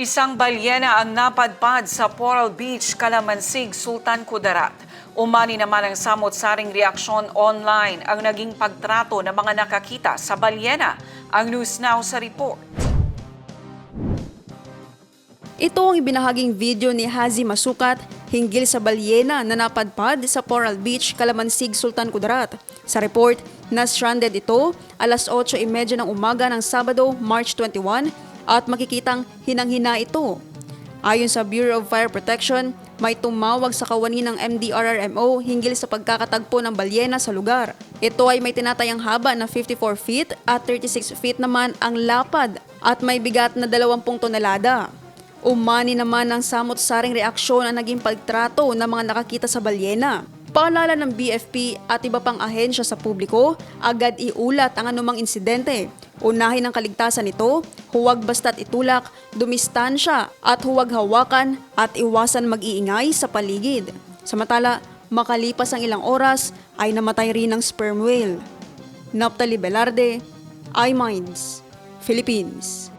Isang balyena ang napadpad sa Coral Beach, Calamansig, Sultan Kudarat. Umani naman ang samot-saring reaksyon online ang naging pagtrato ng mga nakakita sa balyena. Ang News Now sa report. Ito ang ibinahaging video ni Hazy Masukat hinggil sa balyena na napadpad sa Coral Beach, Calamansig, Sultan Kudarat. Sa report, na-stranded ito alas 8:30 ng umaga ng Sabado, March 21 at makikitang hinang-hina ito. Ayon sa Bureau of Fire Protection, may tumawag sa kawani ng MDRRMO hinggil sa pagkakatagpo ng balyena sa lugar. Ito ay may tinatayang haba na 54 feet at 36 feet naman ang lapad at may bigat na 20 tonelada. Umani naman ng samot-saring reaksyon ang naging pagtrato ng mga nakakita sa balyena. Paalala ng BFP at iba pang ahensya sa publiko, agad iulat ang anumang insidente. Unahin ang kaligtasan nito, huwag basta't itulak, dumistansya at huwag hawakan at iwasan mag-iingay sa paligid. Samantala, makalipas ang ilang oras ay namatay rin ang sperm whale. Naphtali Velarde, iMinds, Philippines.